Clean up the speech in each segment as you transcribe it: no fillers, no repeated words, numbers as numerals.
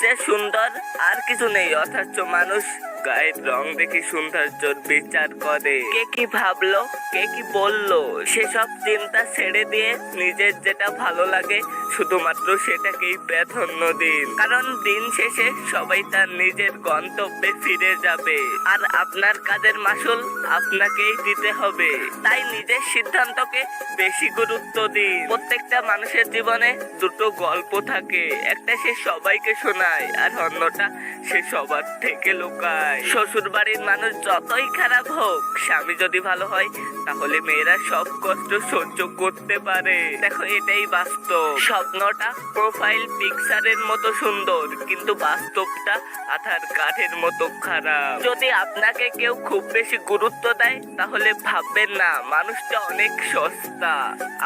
চেয়ে সুন্দর আর কিছু নেই, অথচ মানুষ গায়ের রং দেখে সৌন্দর্যর বিচার করে। কে কি ভাবলো, কে কি বললো, সেসব চিন্তা ছেড়ে দিয়ে নিজের যেটা ভালো লাগে শুধুমাত্র সেটাকেই প্রাধান্য দিন, কারণ দিন শেষে সবাই তার নিজের গন্তব্যে ফিরে যাবে আর আপনার কাজের মাসুল আপনাকেই দিতে হবে। তাই নিজের সিদ্ধান্তকে বেশি গুরুত্ব দিন। প্রত্যেকটা মানুষের জীবনে দুটো গল্প থাকে, একটা সে সবাইকে শোনায় আর অন্যটা সে সবার থেকে লুকায়। শ্বশুর বাড়ির মানুষ যতই খারাপ হোক, স্বামী যদি ভালো হয় তাহলে মেয়েরা সব কষ্ট সহ্য করতে পারে। দেখো, এটাই বাস্তব। স্বপ্নটা প্রোফাইল পিকচারের মতো সুন্দর, কিন্তু বাস্তবটা আধার কাঠের মতো খারাপ। যদি আপনাকে কেউ খুব বেশি গুরুত্ব দেয় তাহলে ভাববেন না মানুষটা অনেক সস্তা।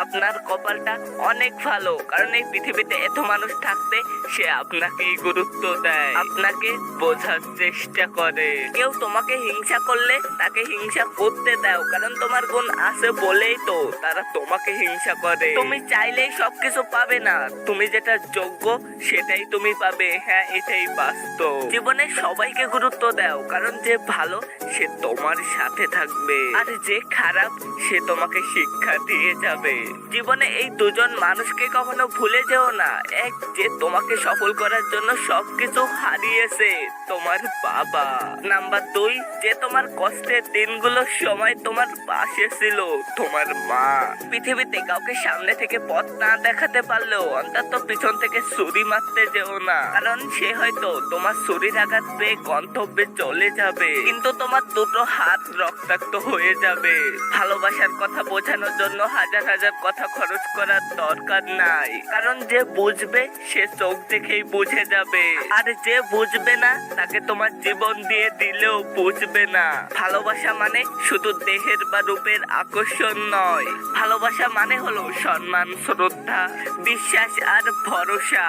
আপনার কপালটা অনেক ভালো, কারণ এই পৃথিবীতে এত মানুষ থাকতে সে আপনাকেই গুরুত্ব দেয়, আপনাকে বোঝার চেষ্টা করে। কেউ তোমাকে হিংসা করলে তাকে হিংসা করতে দাও, কারণ তোমার গুণ আছে বলেই তো তারা তোমাকে হিংসা করে। তুমি চাইলেই সবকিছু পাবে না, তুমি যেটা যোগ্য সেটাই তুমি পাবে। হ্যাঁ, এটাই বাস্তব। জীবনে সবাইকে গুরুত্ব দাও, কারণ যে ভালো সে তোমার সাথে থাকবে আর যে খারাপ সে তোমাকে শিক্ষা দিয়ে যাবে। জীবনে এই দুজন মানুষকে কখনো ভুলে যেও না। এক, যে তোমাকে সফল করার জন্য সবকিছু হারিয়েছে, তোমার বাবা। নাম্বার 2, যে তোমার কষ্টের দিনগুলোর সময় তোমার পাশে ছিল, তোমার মা। পৃথিবীতে কাউকে সামনে থেকে পথ না দেখাতে পারলেও অন্তত পিছন থেকে ছুরি মারতে যেও না, কারণ সে হয়তো তোমার ছুরির আঘাত পেয়ে গন্তব্যে চলে যাবে, কিন্তু তোমার দুটো হাত রক্তাক্ত হয়ে যাবে। ভালোবাসার কথা বোঝানোর জন্য হাজার হাজার কথা খরচ করার দরকার নাই, কারণ যে বুঝবে সে চোখ দেখেই বুঝে যাবে, আর যে বুঝবে না তাকে তোমার জীবন দিয়ে দিলেও বুঝবে না। ভালোবাসা মানে শুধু দেহের বা রূপের আকর্ষণ নয়, ভালোবাসা মানে হলো সম্মান, শ্রদ্ধা, বিশ্বাস আর ভরসা।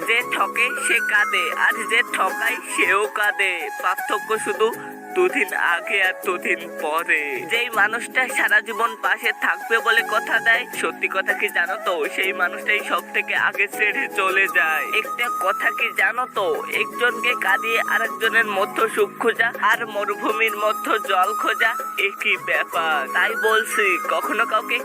যে ঠকে সে কাঁদে আর যে ঠকায় সেও কাঁদে, পার্থক্য শুধু দুদিন আগে আর দুদিন পরে। যেই মানুষটা সারা জীবন পাশে থাকবে বলে কথা দেয়, সত্যি কথা কি জানো তো, সেই মানুষটাই সব থেকে আগে ছেড়ে চলে যায়। একটা কথা কি জানো তো, একজনকে কাঁদিয়ে আরেকজনের মধ্যে সুখ খোঁজা আর মরুভূমির মধ্যে জল খোঁজা একই ব্যাপার। তাই বলছি, কখনো কাউকে